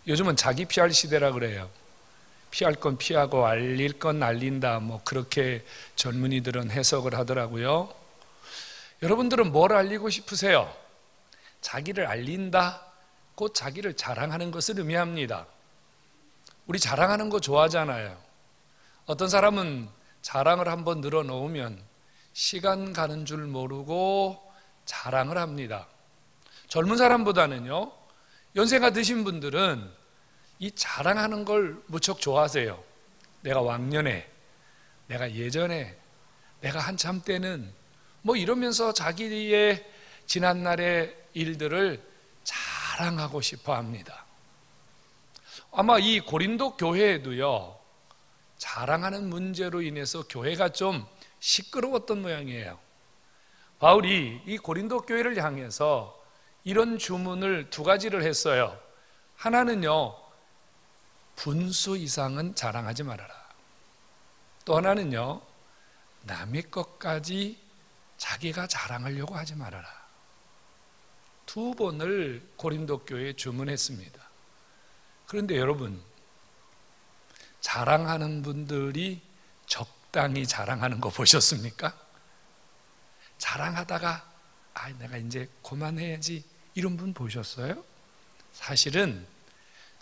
요즘은 자기 PR 시대라 그래요. 피할 건 피하고 알릴 건 알린다, 뭐 그렇게 젊은이들은 해석을 하더라고요. 여러분들은 뭘 알리고 싶으세요? 자기를 알린다, 곧 자기를 자랑하는 것을 의미합니다. 우리 자랑하는 거 좋아하잖아요. 어떤 사람은 자랑을 한번 늘어놓으면 시간 가는 줄 모르고 자랑을 합니다. 젊은 사람보다는요, 연세가 드신 분들은 이 자랑하는 걸 무척 좋아하세요. 내가 왕년에, 내가 예전에, 내가 한참 때는 뭐 이러면서 자기의 지난날의 일들을 자랑하고 싶어 합니다. 아마 이 고린도 교회에도요, 자랑하는 문제로 인해서 교회가 좀 시끄러웠던 모양이에요. 바울이 이 고린도 교회를 향해서 이런 주문을 두 가지를 했어요. 하나는요, 분수 이상은 자랑하지 말아라. 또 하나는요, 남의 것까지 자기가 자랑하려고 하지 말아라. 두 번을 고린도 교회에 주문했습니다. 그런데 여러분, 자랑하는 분들이 적당히 자랑하는 거 보셨습니까? 자랑하다가 내가 이제 그만해야지 이런 분 보셨어요? 사실은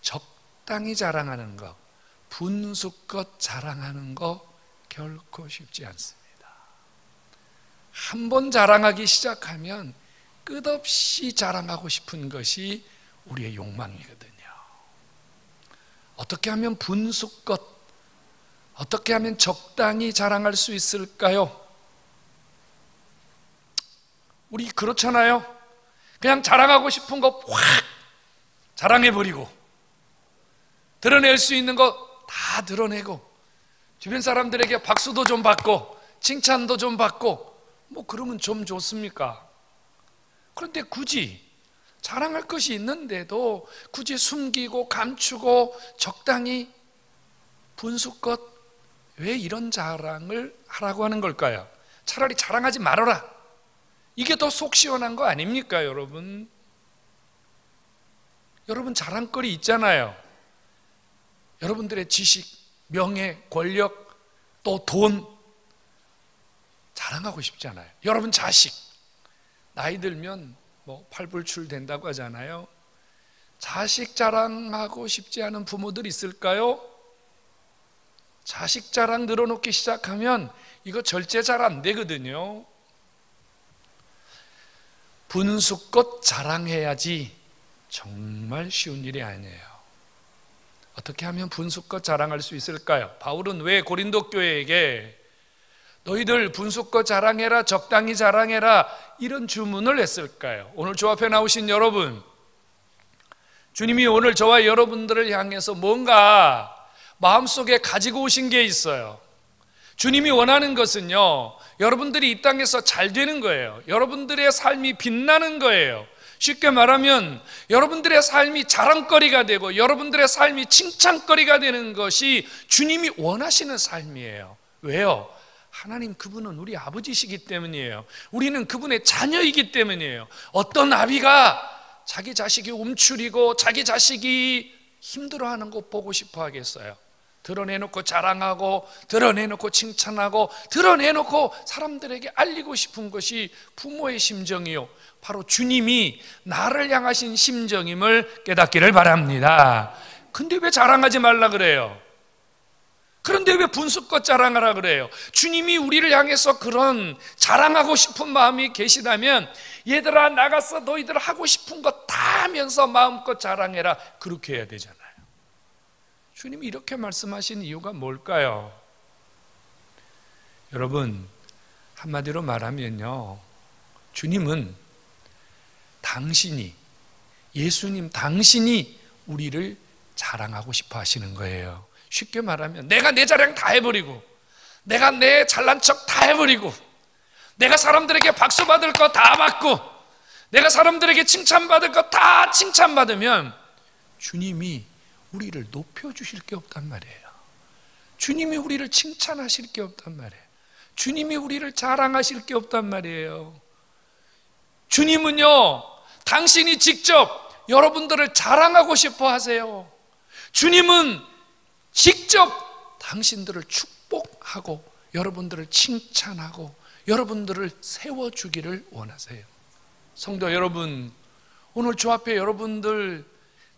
적당히 자랑하는 거, 분수껏 자랑하는 거 결코 쉽지 않습니다. 한번 자랑하기 시작하면 끝없이 자랑하고 싶은 것이 우리의 욕망이거든요. 어떻게 하면 분수껏, 어떻게 하면 적당히 자랑할 수 있을까요? 우리 그렇잖아요. 그냥 자랑하고 싶은 거 확 자랑해버리고, 드러낼 수 있는 거 다 드러내고, 주변 사람들에게 박수도 좀 받고 칭찬도 좀 받고, 뭐 그러면 좀 좋습니까? 그런데 굳이 자랑할 것이 있는데도 굳이 숨기고 감추고 적당히 분수껏 왜 이런 자랑을 하라고 하는 걸까요? 차라리 자랑하지 말아라, 이게 더 속 시원한 거 아닙니까? 여러분 자랑거리 있잖아요. 여러분들의 지식, 명예, 권력, 또 돈 자랑하고 싶잖아요. 여러분 자식, 나이 들면 뭐 팔불출 된다고 하잖아요. 자식 자랑하고 싶지 않은 부모들 있을까요? 자식 자랑 늘어놓기 시작하면 이거 절제 잘 안 되거든요. 분수껏 자랑해야지 정말 쉬운 일이 아니에요. 어떻게 하면 분수껏 자랑할 수 있을까요? 바울은 왜 고린도 교회에게 너희들 분수껏 자랑해라, 적당히 자랑해라, 이런 주문을 했을까요? 오늘 주 앞에 나오신 여러분, 주님이 오늘 저와 여러분들을 향해서 뭔가 마음속에 가지고 오신 게 있어요. 주님이 원하는 것은요, 여러분들이 이 땅에서 잘 되는 거예요. 여러분들의 삶이 빛나는 거예요. 쉽게 말하면 여러분들의 삶이 자랑거리가 되고 여러분들의 삶이 칭찬거리가 되는 것이 주님이 원하시는 삶이에요. 왜요? 하나님 그분은 우리 아버지시기 때문이에요. 우리는 그분의 자녀이기 때문이에요. 어떤 아비가 자기 자식이 움츠리고 자기 자식이 힘들어하는 거 보고 싶어 하겠어요? 드러내놓고 자랑하고 드러내놓고 칭찬하고 드러내놓고 사람들에게 알리고 싶은 것이 부모의 심정이요, 바로 주님이 나를 향하신 심정임을 깨닫기를 바랍니다. 근데 왜 자랑하지 말라 그래요? 그런데 왜 분수껏 자랑하라 그래요? 주님이 우리를 향해서 그런 자랑하고 싶은 마음이 계시다면, 얘들아 나가서 너희들 하고 싶은 거 다 하면서 마음껏 자랑해라, 그렇게 해야 되잖아요. 주님이 이렇게 말씀하신 이유가 뭘까요? 여러분, 한마디로 말하면요, 주님은 예수님 당신이 우리를 자랑하고 싶어 하시는 거예요. 쉽게 말하면 내가 내 자랑 다 해버리고, 내가 내 잘난 척 다 해버리고, 내가 사람들에게 박수 받을 거 다 받고, 내가 사람들에게 칭찬받을 거 다 칭찬받으면 주님이 우리를 높여주실 게 없단 말이에요. 주님이 우리를 칭찬하실 게 없단 말이에요. 주님이 우리를 자랑하실 게 없단 말이에요. 주님은요, 당신이 직접 여러분들을 자랑하고 싶어 하세요. 주님은 직접 당신들을 축복하고 여러분들을 칭찬하고 여러분들을 세워주기를 원하세요. 성도 여러분, 오늘 주 앞에 여러분들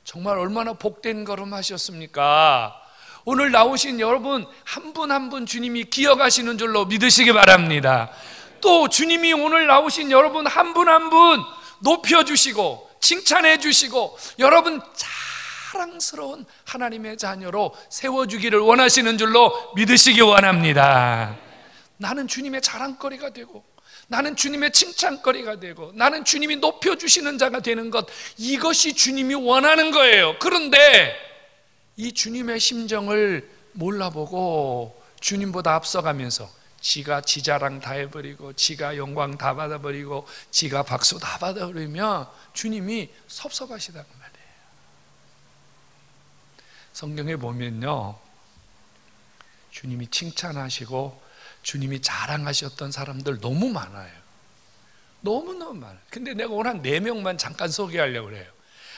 정말 얼마나 복된 걸음 하셨습니까? 오늘 나오신 여러분 한 분 한 분 주님이 기억하시는 줄로 믿으시기 바랍니다. 또 주님이 오늘 나오신 여러분 한 분 한 분 높여주시고 칭찬해 주시고 여러분 자랑스러운 하나님의 자녀로 세워주기를 원하시는 줄로 믿으시기 원합니다. 나는 주님의 자랑거리가 되고 나는 주님의 칭찬거리가 되고 나는 주님이 높여주시는 자가 되는 것, 이것이 주님이 원하는 거예요. 그런데 이 주님의 심정을 몰라보고 주님보다 앞서가면서 지가 지자랑 다 해버리고 지가 영광 다 받아버리고 지가 박수 다 받아버리면 주님이 섭섭하시다는 말이에요. 성경에 보면요, 주님이 칭찬하시고 주님이 자랑하셨던 사람들 너무 많아요. 너무너무 많아요. 근데 내가 오늘 한 4명만 잠깐 소개하려고 그래요.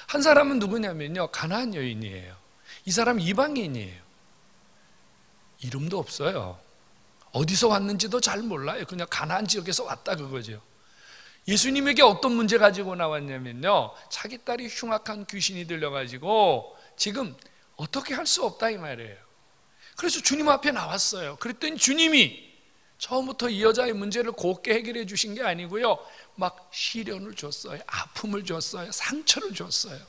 한 사람은 누구냐면요, 가나안 여인이에요. 이 사람 이방인이에요. 이름도 없어요. 어디서 왔는지도 잘 몰라요. 그냥 가나안 지역에서 왔다 그거죠. 예수님에게 어떤 문제 가지고 나왔냐면요, 자기 딸이 흉악한 귀신이 들려가지고 지금 어떻게 할 수 없다 이 말이에요. 그래서 주님 앞에 나왔어요. 그랬더니 주님이 처음부터 이 여자의 문제를 곱게 해결해 주신 게 아니고요, 막 시련을 줬어요. 아픔을 줬어요. 상처를 줬어요.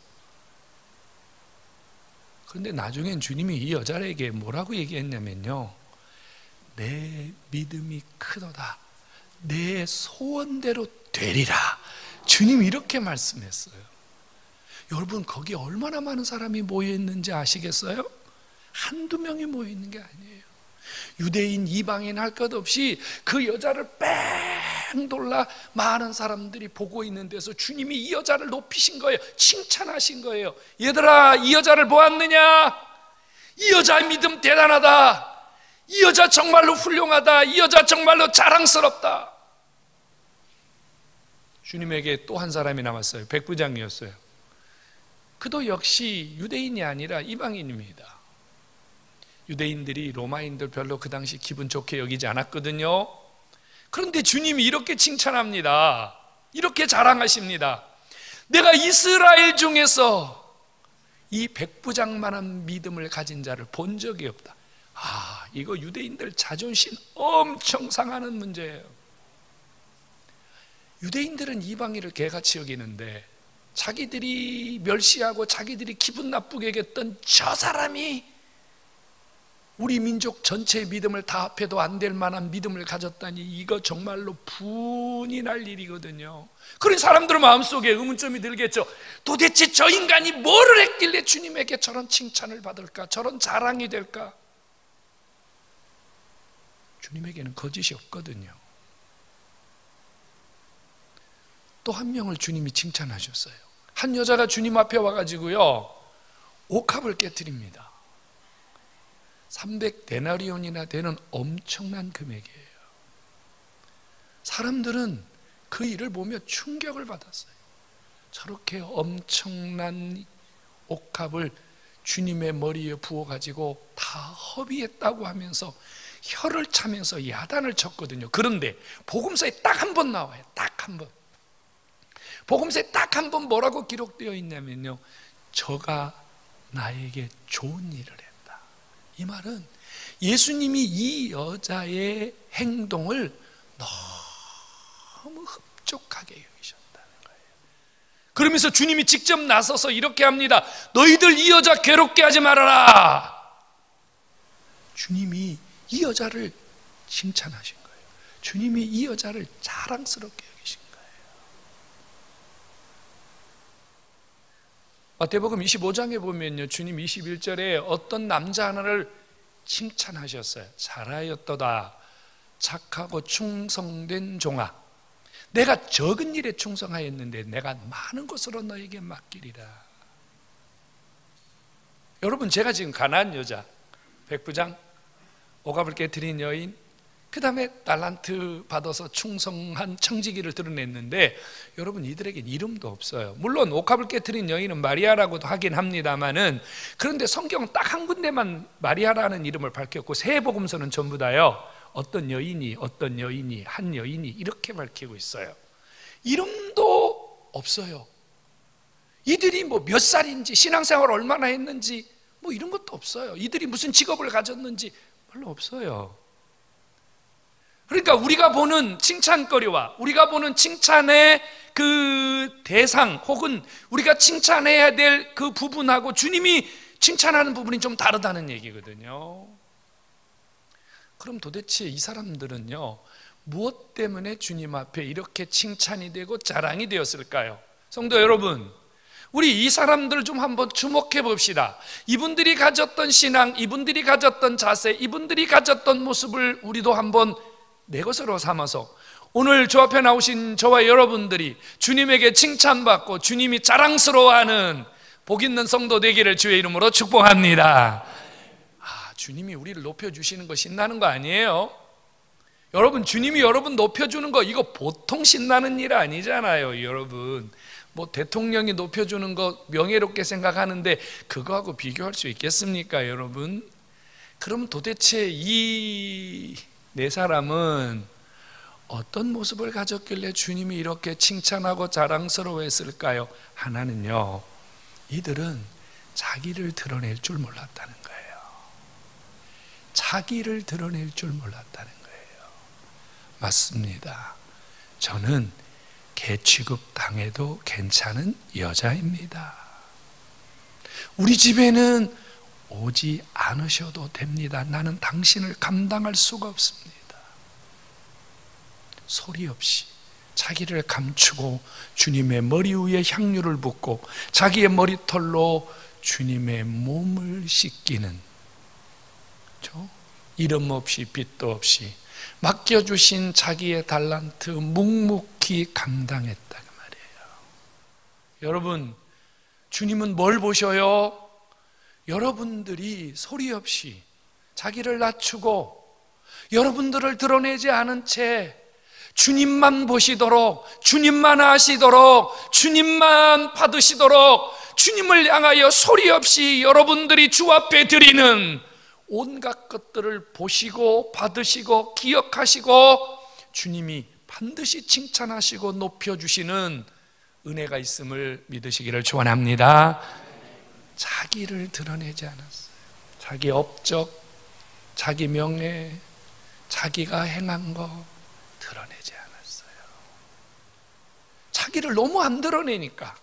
그런데 나중엔 주님이 이 여자에게 뭐라고 얘기했냐면요, 내 믿음이 크도다. 내 소원대로 되리라. 주님이 이렇게 말씀했어요. 여러분, 거기 얼마나 많은 사람이 모여 있는지 아시겠어요? 한두 명이 모여 있는 게 아니에요. 유대인, 이방인 할 것 없이 그 여자를 뺑 돌라 많은 사람들이 보고 있는 데서 주님이 이 여자를 높이신 거예요. 칭찬하신 거예요. 얘들아, 이 여자를 보았느냐? 이 여자의 믿음 대단하다. 이 여자 정말로 훌륭하다. 이 여자 정말로 자랑스럽다. 주님에게 또 한 사람이 남았어요. 백부장이었어요. 그도 역시 유대인이 아니라 이방인입니다. 유대인들이 로마인들 별로 그 당시 기분 좋게 여기지 않았거든요. 그런데 주님이 이렇게 칭찬합니다. 이렇게 자랑하십니다. 내가 이스라엘 중에서 이 백부장만한 믿음을 가진 자를 본 적이 없다. 아, 이거 유대인들 자존심 엄청 상하는 문제예요. 유대인들은 이방인을 개같이 여기는데 자기들이 멸시하고 자기들이 기분 나쁘게 여겼던 저 사람이 우리 민족 전체의 믿음을 다 합해도 안 될 만한 믿음을 가졌다니, 이거 정말로 분이 날 일이거든요. 그런 사람들은 마음속에 의문점이 들겠죠. 도대체 저 인간이 뭐를 했길래 주님에게 저런 칭찬을 받을까? 저런 자랑이 될까? 주님에게는 거짓이 없거든요. 또 한 명을 주님이 칭찬하셨어요. 한 여자가 주님 앞에 와가지고요, 옥합을 깨뜨립니다. 300데나리온이나 되는 엄청난 금액이에요. 사람들은 그 일을 보며 충격을 받았어요. 저렇게 엄청난 옥합을 주님의 머리에 부어가지고 다 허비했다고 하면서 혀를 차면서 야단을 쳤거든요. 그런데 복음서에 딱 한 번 나와요. 딱 한 번. 복음서에 딱 한 번 뭐라고 기록되어 있냐면요, 저가 나에게 좋은 일을 했다. 이 말은 예수님이 이 여자의 행동을 너무 흡족하게 여기셨다는 거예요. 그러면서 주님이 직접 나서서 이렇게 합니다. 너희들 이 여자 괴롭게 하지 말아라. 주님이 이 여자를 칭찬하신 거예요. 주님이 이 여자를 자랑스럽게 여기신 거예요. 마태복음 25장에 보면요, 주님 21절에 어떤 남자 하나를 칭찬하셨어요. 잘하였도다, 착하고 충성된 종아, 내가 적은 일에 충성하였는데 내가 많은 것으로 너에게 맡기리라. 여러분, 제가 지금 가난한 여자, 백부장, 옥합을 깨뜨린 여인, 그 다음에 달란트 받아서 충성한 청지기를 드러냈는데, 여러분 이들에겐 이름도 없어요. 물론 옥합을 깨트린 여인은 마리아라고도 하긴 합니다만은, 그런데 성경은 딱 한 군데만 마리아라는 이름을 밝혔고, 세 복음서는 전부 다요 어떤 여인이 한 여인이 이렇게 밝히고 있어요. 이름도 없어요. 이들이 뭐 몇 살인지, 신앙생활 얼마나 했는지 뭐 이런 것도 없어요. 이들이 무슨 직업을 가졌는지 별로 없어요. 그러니까 우리가 보는 칭찬거리와 우리가 보는 칭찬의 그 대상, 혹은 우리가 칭찬해야 될 그 부분하고 주님이 칭찬하는 부분이 좀 다르다는 얘기거든요. 그럼 도대체 이 사람들은요 무엇 때문에 주님 앞에 이렇게 칭찬이 되고 자랑이 되었을까요? 성도 여러분, 우리 이 사람들 좀 한번 주목해 봅시다. 이분들이 가졌던 신앙, 이분들이 가졌던 자세, 이분들이 가졌던 모습을 우리도 한번 내 것으로 삼아서 오늘 저 앞에 나오신 저와 여러분들이 주님에게 칭찬받고 주님이 자랑스러워하는 복 있는 성도 되기를 주의 이름으로 축복합니다. 주님이 우리를 높여주시는 거 신나는 거 아니에요? 여러분, 주님이 여러분 높여주는 거 이거 보통 신나는 일 아니잖아요. 여러분, 뭐 대통령이 높여주는 거 명예롭게 생각하는데 그거하고 비교할 수 있겠습니까, 여러분? 그럼 도대체 이 네 사람은 어떤 모습을 가졌길래 주님이 이렇게 칭찬하고 자랑스러워했을까요? 하나는요, 이들은 자기를 드러낼 줄 몰랐다는 거예요. 자기를 드러낼 줄 몰랐다는 거예요. 맞습니다. 저는 개 취급 당해도 괜찮은 여자입니다. 우리 집에는 오지 않으셔도 됩니다. 나는 당신을 감당할 수가 없습니다. 소리 없이 자기를 감추고 주님의 머리 위에 향유를 붓고 자기의 머리털로 주님의 몸을 씻기는, 이름 없이 빚도 없이 맡겨주신 자기의 달란트 묵묵히 감당했다 그 말이에요. 여러분, 주님은 뭘 보셔요? 여러분들이 소리 없이 자기를 낮추고 여러분들을 드러내지 않은 채 주님만 보시도록, 주님만 아시도록, 주님만 받으시도록 주님을 향하여 소리 없이 여러분들이 주 앞에 드리는 온갖 것들을 보시고 받으시고 기억하시고 주님이 반드시 칭찬하시고 높여주시는 은혜가 있음을 믿으시기를 축원합니다. 자기를 드러내지 않았어요. 자기 업적, 자기 명예, 자기가 행한 거 드러내지 않았어요. 자기를 너무 안 드러내니까,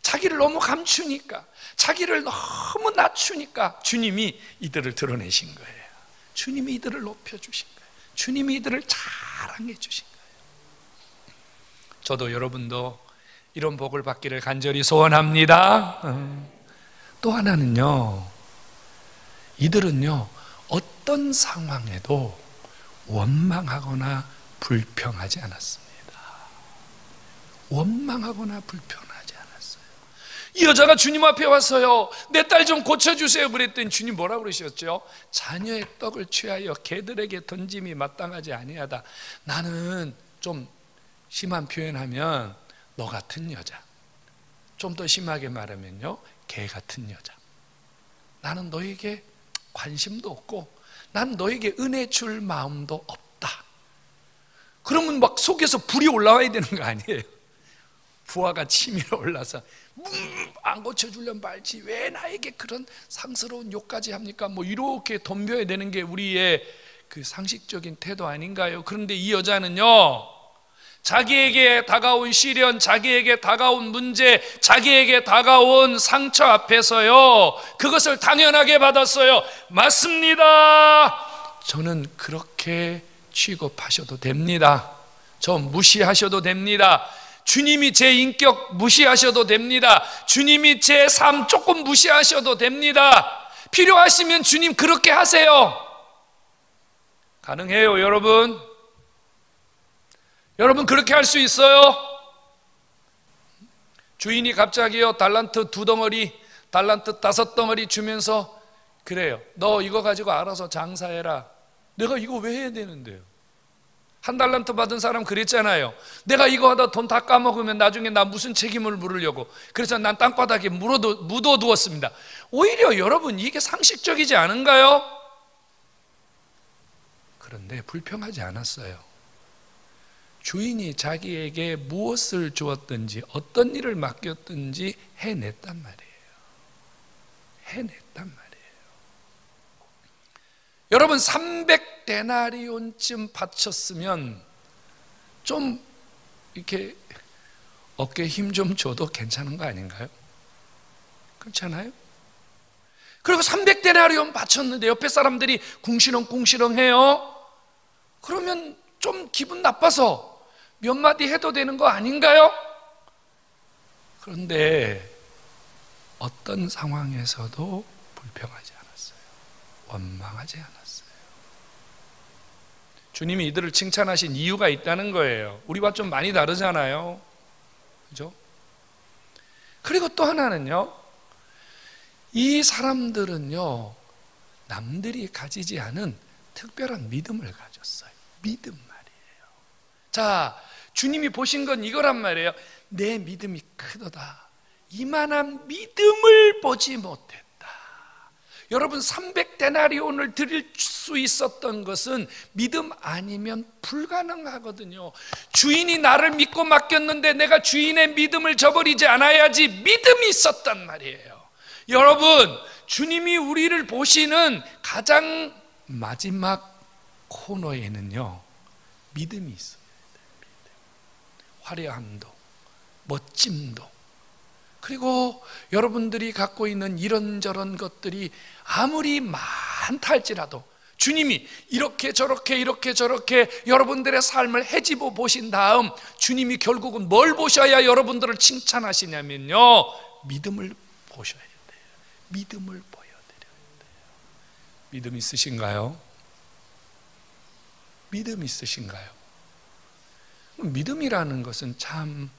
자기를 너무 감추니까, 자기를 너무 낮추니까 주님이 이들을 드러내신 거예요. 주님이 이들을 높여주신 거예요. 주님이 이들을 자랑해 주신 거예요. 저도 여러분도 이런 복을 받기를 간절히 소원합니다. 또 하나는요, 이들은요 어떤 상황에도 원망하거나 불평하지 않았습니다. 원망하거나 불평하지 않았어요. 이 여자가 주님 앞에 와서요, 내 딸 좀 고쳐주세요 그랬더니 주님 뭐라고 그러셨죠? 자녀의 떡을 취하여 개들에게 던짐이 마땅하지 아니하다. 나는 좀 심한 표현하면 너 같은 여자, 좀 더 심하게 말하면요 개 같은 여자. 나는 너에게 관심도 없고 난 너에게 은혜 줄 마음도 없다. 그러면 막 속에서 불이 올라와야 되는 거 아니에요? 부하가 치밀어 올라서 안 고쳐주려면 말지 왜 나에게 그런 상스러운 욕까지 합니까? 뭐 이렇게 덤벼야 되는 게 우리의 그 상식적인 태도 아닌가요? 그런데 이 여자는요, 자기에게 다가온 시련, 자기에게 다가온 문제, 자기에게 다가온 상처 앞에서요 그것을 당연하게 받았어요. 맞습니다. 저는 그렇게 취급하셔도 됩니다. 저 무시하셔도 됩니다. 주님이 제 인격 무시하셔도 됩니다. 주님이 제 삶 조금 무시하셔도 됩니다. 필요하시면 주님 그렇게 하세요. 가능해요, 여러분. 여러분 그렇게 할 수 있어요? 주인이 갑자기요 달란트 2덩어리, 달란트 5덩어리 주면서 그래요, 너 이거 가지고 알아서 장사해라. 내가 이거 왜 해야 되는데요? 한 달란트 받은 사람 그랬잖아요. 내가 이거 하다 돈 다 까먹으면 나중에 나 무슨 책임을 물으려고. 그래서 난 땅바닥에 묻어두었습니다. 오히려 여러분 이게 상식적이지 않은가요? 그런데 불평하지 않았어요. 주인이 자기에게 무엇을 주었든지 어떤 일을 맡겼든지 해냈단 말이에요. 해냈단 말이에요. 여러분 300데나리온쯤 바쳤으면 좀 이렇게 어깨에 힘 좀 줘도 괜찮은 거 아닌가요? 그렇잖아요? 그리고 300데나리온 바쳤는데 옆에 사람들이 궁시렁궁시렁 해요. 그러면 좀 기분 나빠서 몇 마디 해도 되는 거 아닌가요? 그런데 어떤 상황에서도 불평하지 않았어요. 원망하지 않았어요. 주님이 이들을 칭찬하신 이유가 있다는 거예요. 우리와 좀 많이 다르잖아요. 그죠? 그리고 또 하나는요, 이 사람들은요, 남들이 가지지 않은 특별한 믿음을 가졌어요. 믿음 말이에요. 자, 주님이 보신 건 이거란 말이에요. 내 믿음이 크도다. 이만한 믿음을 보지 못했다. 여러분 300데나리온을 드릴 수 있었던 것은 믿음 아니면 불가능하거든요. 주인이 나를 믿고 맡겼는데 내가 주인의 믿음을 저버리지 않아야지 믿음이 있었단 말이에요. 여러분 주님이 우리를 보시는 가장 마지막 코너에는요 믿음이 있어요. 화려함도 멋짐도 그리고 여러분들이 갖고 있는 이런저런 것들이 아무리 많다 할지라도 주님이 이렇게 저렇게 여러분들의 삶을 헤집어 보신 다음 주님이 결국은 뭘 보셔야 여러분들을 칭찬하시냐면요 믿음을 보셔야 돼요. 믿음을 보여드려야 돼요. 믿음 있으신가요? 믿음 있으신가요? 믿음이라는 것은 참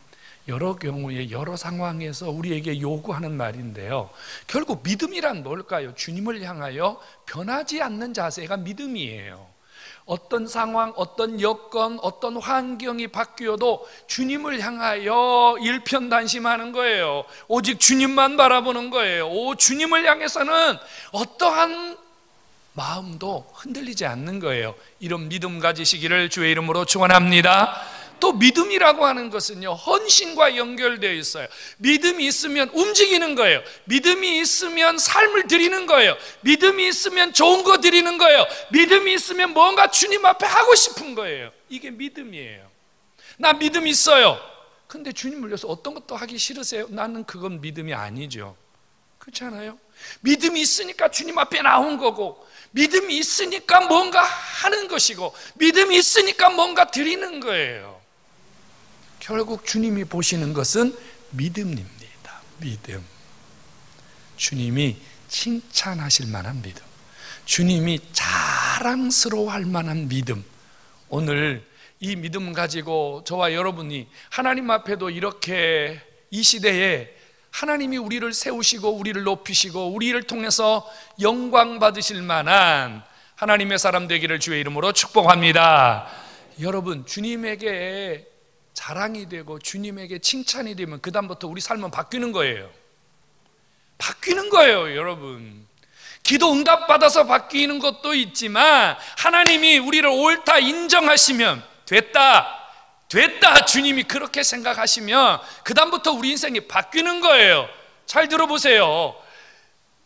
여러 경우에 여러 상황에서 우리에게 요구하는 말인데요. 결국 믿음이란 뭘까요? 주님을 향하여 변하지 않는 자세가 믿음이에요. 어떤 상황, 어떤 여건, 어떤 환경이 바뀌어도 주님을 향하여 일편단심하는 거예요. 오직 주님만 바라보는 거예요. 주님을 향해서는 어떠한 마음도 흔들리지 않는 거예요. 이런 믿음 가지시기를 주의 이름으로 축원합니다. 또 믿음이라고 하는 것은요 헌신과 연결되어 있어요. 믿음이 있으면 움직이는 거예요. 믿음이 있으면 삶을 드리는 거예요. 믿음이 있으면 좋은 거 드리는 거예요. 믿음이 있으면 뭔가 주님 앞에 하고 싶은 거예요. 이게 믿음이에요. 나 믿음 있어요. 근데 주님을 위해서 어떤 것도 하기 싫으세요? 나는 그건 믿음이 아니죠. 그렇잖아요? 믿음이 있으니까 주님 앞에 나온 거고 믿음이 있으니까 뭔가 하는 것이고 믿음이 있으니까 뭔가 드리는 거예요. 결국 주님이 보시는 것은 믿음입니다. 믿음. 주님이 칭찬하실 만한 믿음, 주님이 자랑스러워할 만한 믿음. 오늘 이 믿음 가지고 저와 여러분이 하나님 앞에도 이렇게 이 시대에 하나님이 우리를 세우시고 우리를 높이시고 우리를 통해서 영광 받으실 만한 하나님의 사람 되기를 주의 이름으로 축복합니다. 여러분 주님에게 자랑이 되고 주님에게 칭찬이 되면 그 다음부터 우리 삶은 바뀌는 거예요. 바뀌는 거예요. 여러분 기도 응답받아서 바뀌는 것도 있지만 하나님이 우리를 옳다 인정하시면 됐다 주님이 그렇게 생각하시면 그 다음부터 우리 인생이 바뀌는 거예요. 잘 들어보세요.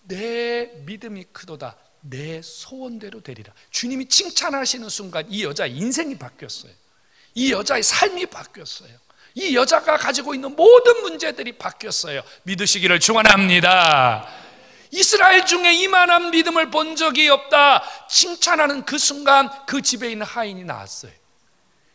내 믿음이 크도다 내 소원대로 되리라. 주님이 칭찬하시는 순간 이 여자 인생이 바뀌었어요. 이 여자의 삶이 바뀌었어요. 이 여자가 가지고 있는 모든 문제들이 바뀌었어요. 믿으시기를 축원합니다. 이스라엘 중에 이만한 믿음을 본 적이 없다 칭찬하는 그 순간 그 집에 있는 하인이 나왔어요.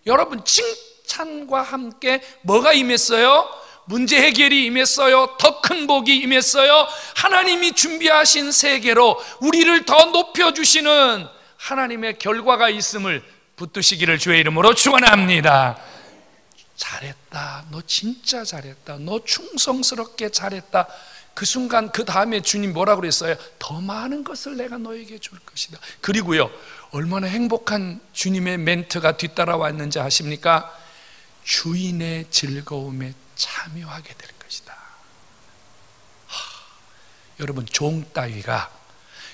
여러분 칭찬과 함께 뭐가 임했어요? 문제 해결이 임했어요. 더 큰 복이 임했어요. 하나님이 준비하신 세계로 우리를 더 높여주시는 하나님의 결과가 있음을 붙드시기를 주의 이름으로 축원합니다. 잘했다. 너 진짜 잘했다. 너 충성스럽게 잘했다. 그 순간 그 다음에 주님 뭐라고 그랬어요? 더 많은 것을 내가 너에게 줄 것이다. 그리고요, 얼마나 행복한 주님의 멘트가 뒤따라왔는지 아십니까? 주인의 즐거움에 참여하게 될 것이다. 여러분, 종 따위가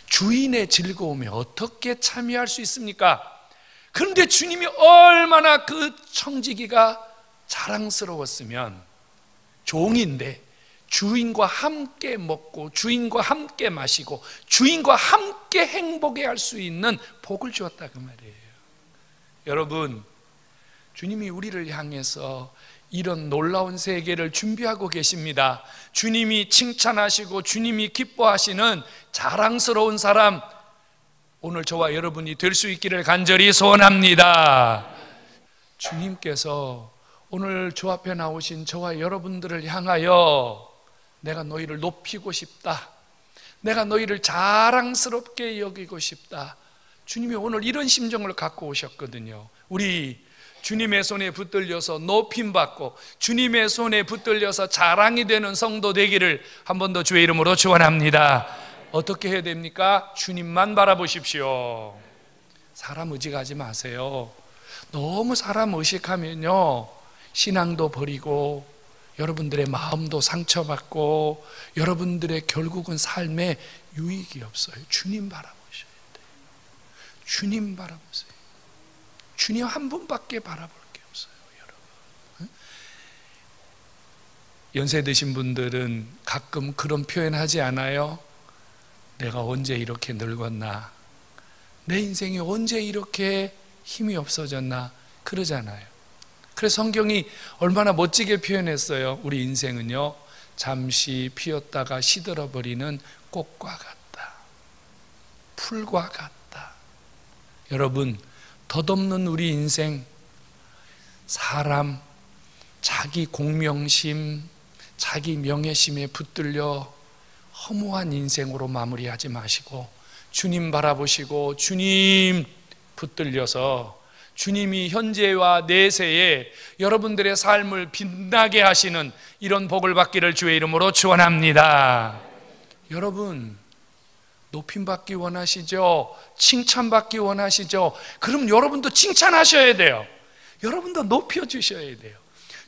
주인의 즐거움에 어떻게 참여할 수 있습니까? 그런데 주님이 얼마나 그 청지기가 자랑스러웠으면, 종인데 주인과 함께 먹고 주인과 함께 마시고 주인과 함께 행복해 할 수 있는 복을 주었다 그 말이에요. 여러분, 주님이 우리를 향해서 이런 놀라운 세계를 준비하고 계십니다. 주님이 칭찬하시고 주님이 기뻐하시는 자랑스러운 사람, 오늘 저와 여러분이 될 수 있기를 간절히 소원합니다. 주님께서 오늘 저 앞에 나오신 저와 여러분들을 향하여 내가 너희를 높이고 싶다, 내가 너희를 자랑스럽게 여기고 싶다, 주님이 오늘 이런 심정을 갖고 오셨거든요. 우리 주님의 손에 붙들려서 높임받고 주님의 손에 붙들려서 자랑이 되는 성도 되기를 한 번 더 주의 이름으로 축원합니다. 어떻게 해야 됩니까? 주님만 바라보십시오. 사람 의식하지 마세요. 너무 사람 의식하면요, 신앙도 버리고 여러분들의 마음도 상처받고 여러분들의 결국은 삶에 유익이 없어요. 주님 바라보셔야 돼요. 주님 바라보세요. 주님 한 분밖에 바라볼 게 없어요, 여러분. 연세 드신 분들은 가끔 그런 표현하지 않아요? 내가 언제 이렇게 늙었나? 내 인생이 언제 이렇게 힘이 없어졌나? 그러잖아요. 그래서 성경이 얼마나 멋지게 표현했어요. 우리 인생은요, 잠시 피었다가 시들어버리는 꽃과 같다, 풀과 같다. 여러분, 덧없는 우리 인생, 사람, 자기 공명심, 자기 명예심에 붙들려 허무한 인생으로 마무리하지 마시고 주님 바라보시고 주님 붙들려서 주님이 현재와 내세에 여러분들의 삶을 빛나게 하시는 이런 복을 받기를 주의 이름으로 축원합니다. 여러분, 높임받기 원하시죠? 칭찬받기 원하시죠? 그럼 여러분도 칭찬하셔야 돼요. 여러분도 높여주셔야 돼요.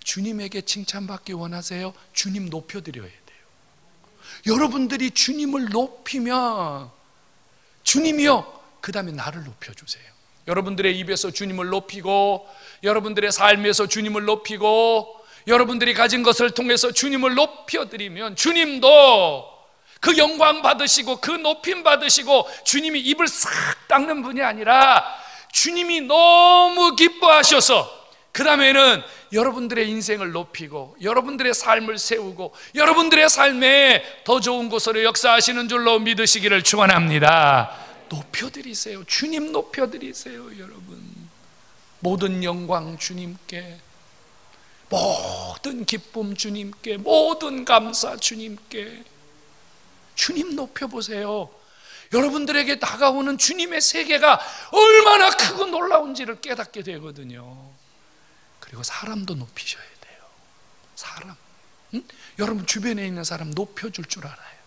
주님에게 칭찬받기 원하세요? 주님 높여드려야 돼요. 여러분들이 주님을 높이면 주님이요, 그 다음에 나를 높여주세요. 여러분들의 입에서 주님을 높이고 여러분들의 삶에서 주님을 높이고 여러분들이 가진 것을 통해서 주님을 높여드리면 주님도 그 영광 받으시고 그 높임 받으시고, 주님이 입을 싹 닦는 분이 아니라 주님이 너무 기뻐하셔서 그 다음에는 여러분들의 인생을 높이고 여러분들의 삶을 세우고 여러분들의 삶에 더 좋은 곳으로 역사하시는 줄로 믿으시기를 축원합니다. 높여드리세요. 주님 높여드리세요. 여러분, 모든 영광 주님께, 모든 기쁨 주님께, 모든 감사 주님께. 주님 높여보세요. 여러분들에게 다가오는 주님의 세계가 얼마나 크고 놀라운지를 깨닫게 되거든요. 그리고 사람도 높이셔야 돼요. 사람, 여러분 주변에 있는 사람 높여줄 줄 알아요.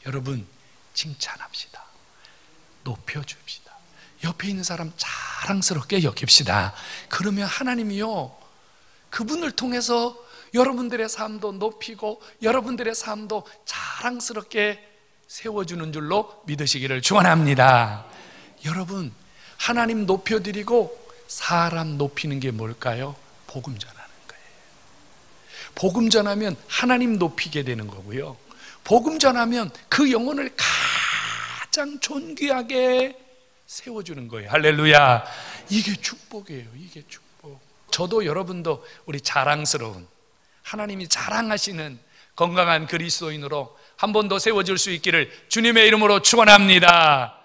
여러분, 칭찬합시다. 높여줍시다. 옆에 있는 사람 자랑스럽게 여깁시다. 그러면 하나님이요, 그분을 통해서 여러분들의 삶도 높이고 여러분들의 삶도 자랑스럽게 세워주는 줄로 믿으시기를 축원합니다. 여러분, 하나님 높여드리고 사람 높이는 게 뭘까요? 복음 전하는 거예요. 복음 전하면 하나님 높이게 되는 거고요, 복음 전하면 그 영혼을 가장 존귀하게 세워주는 거예요. 할렐루야. 이게 축복이에요. 이게 축복. 저도 여러분도 우리 자랑스러운, 하나님이 자랑하시는 건강한 그리스도인으로 한 번 더 세워질 수 있기를 주님의 이름으로 축원합니다.